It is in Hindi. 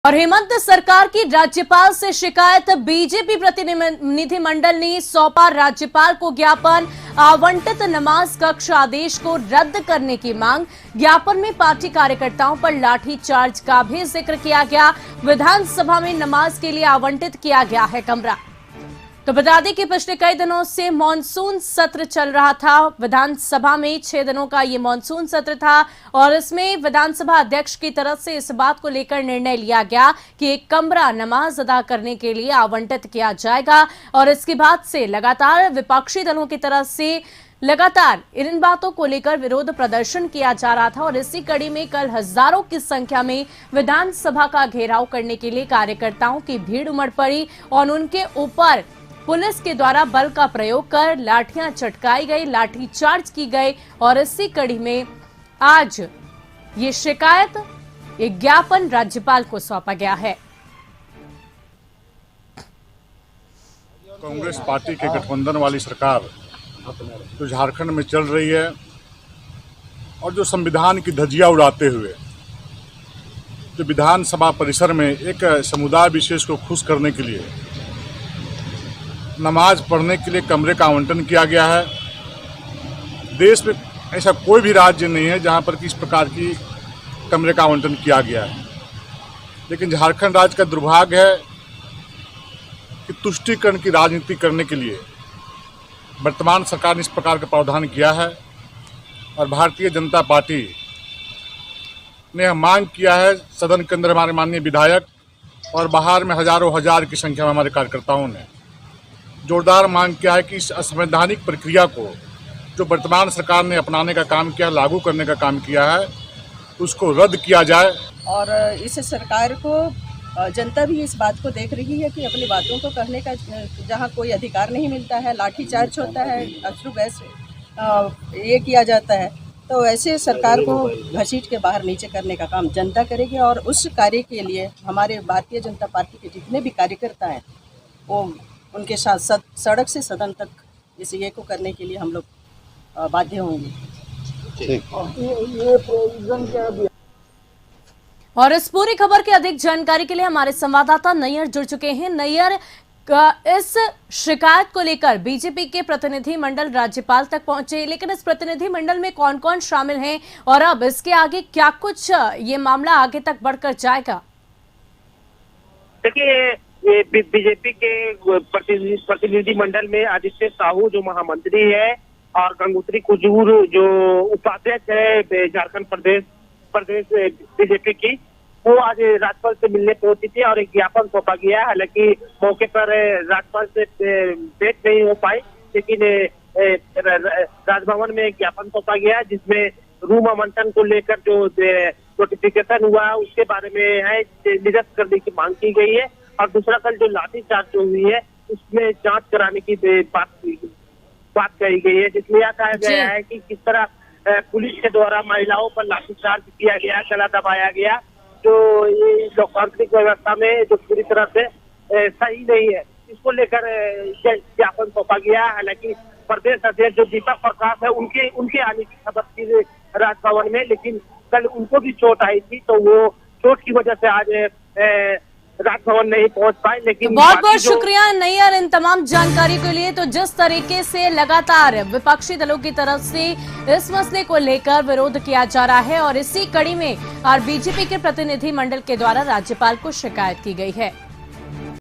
और हेमंत सरकार की राज्यपाल से शिकायत, बीजेपी प्रतिनिधिमंडल ने सौंपा राज्यपाल को ज्ञापन। आवंटित नमाज कक्ष आदेश को रद्द करने की मांग। ज्ञापन में पार्टी कार्यकर्ताओं पर लाठीचार्ज का भी जिक्र किया गया। विधानसभा में नमाज के लिए आवंटित किया गया है कमरा। तो बता दें कि पिछले कई दिनों से मानसून सत्र चल रहा था। विधानसभा में 6 दिनों का ये मानसून सत्र था और इसमें विधानसभा अध्यक्ष की तरफ से इस बात को लेकर निर्णय लिया गया कि एक कमरा नमाज अदा करने के लिए आवंटित किया जाएगा। और इसके बाद से लगातार विपक्षी दलों की तरफ से लगातार इन बातों को लेकर विरोध प्रदर्शन किया जा रहा था। और इसी कड़ी में कल हजारों की संख्या में विधानसभा का घेराव करने के लिए कार्यकर्ताओं की भीड़ उमड़ पड़ी और उनके ऊपर पुलिस के द्वारा बल का प्रयोग कर लाठियां चटकाई गई, लाठीचार्ज की गई। और इसी कड़ी में आज ये शिकायत, एक ज्ञापन राज्यपाल को सौंपा गया है। कांग्रेस पार्टी के गठबंधन वाली सरकार जो झारखंड में चल रही है और जो संविधान की धज्जियां उड़ाते हुए जो विधानसभा परिसर में एक समुदाय विशेष को खुश करने के लिए नमाज पढ़ने के लिए कमरे का आवंटन किया गया है। देश में ऐसा कोई भी राज्य नहीं है जहां पर कि इस प्रकार की कमरे का आवंटन किया गया है। लेकिन झारखंड राज्य का दुर्भाग्य है कि तुष्टीकरण की राजनीति करने के लिए वर्तमान सरकार ने इस प्रकार का प्रावधान किया है। और भारतीय जनता पार्टी ने यह मांग किया है, सदन के अंदर हमारे माननीय विधायक और बाहर में हजारों हजार की संख्या में हमारे कार्यकर्ताओं ने जोरदार मांग किया है कि इस असंवैधानिक प्रक्रिया को जो वर्तमान सरकार ने अपनाने का काम किया, लागू करने का काम किया है, उसको रद्द किया जाए। और इस सरकार को जनता भी इस बात को देख रही है कि अपनी बातों को कहने का जहां कोई अधिकार नहीं मिलता है, लाठीचार्ज होता है, अश्रु गैस ये किया जाता है, तो ऐसे सरकार को घसीट के बाहर नीचे करने का काम जनता करेगी। और उस कार्य के लिए हमारे भारतीय जनता पार्टी के जितने भी कार्यकर्ता हैं वो उनके साथ सड़क से सदन तक इस ये को करने के लिए हम लोग बाध्य होंगे। और इस पूरी खबर की अधिक जानकारी के लिए हमारे संवाददाता नैयर जुड़ चुके हैं। नैयर, इस शिकायत को लेकर बीजेपी के प्रतिनिधि मंडल राज्यपाल तक पहुंचे, लेकिन इस प्रतिनिधि मंडल में कौन कौन शामिल हैं और अब इसके आगे क्या कुछ ये मामला आगे तक बढ़कर जाएगा? देखिए, ये बीजेपी के प्रतिनिधि मंडल में आदित्य साहू जो महामंत्री है और गंगोत्री कुजूर जो उपाध्यक्ष है झारखंड प्रदेश बीजेपी की, वो आज राज्यपाल से मिलने पहुंची थी और एक ज्ञापन सौंपा गया। हालांकि मौके पर राज्यपाल से भेंट नहीं हो पाई, लेकिन राजभवन में एक ज्ञापन सौंपा गया जिसमें रूम आवंटन को लेकर जो नोटिफिकेशन हुआ उसके बारे में है निरस्त करने की मांग की गई है। और दूसरा कल जो लाठीचार्ज जो हुई है उसमें जांच कराने की बात कही गई है, जिसमें यह कहा गया है कि किस तरह पुलिस के द्वारा महिलाओं पर लाठीचार्ज किया गया, गला दबाया गया, जो ये लोकतांत्रिक व्यवस्था में जो पूरी तरह से सही नहीं है, इसको लेकर ज्ञापन सौंपा गया। हालांकि प्रदेश अध्यक्ष जो दीपक प्रकाश है उनके आने की खबर थी राजभवन में, लेकिन कल उनको भी चोट आई थी, तो वो चोट की वजह से आज राजभवन नहीं पहुंच पाए। लेकिन बहुत बहुत शुक्रिया नैयर इन तमाम जानकारी के लिए। तो जिस तरीके से लगातार विपक्षी दलों की तरफ से इस मसले को लेकर विरोध किया जा रहा है और इसी कड़ी में और बीजेपी के प्रतिनिधि मंडल के द्वारा राज्यपाल को शिकायत की गई है।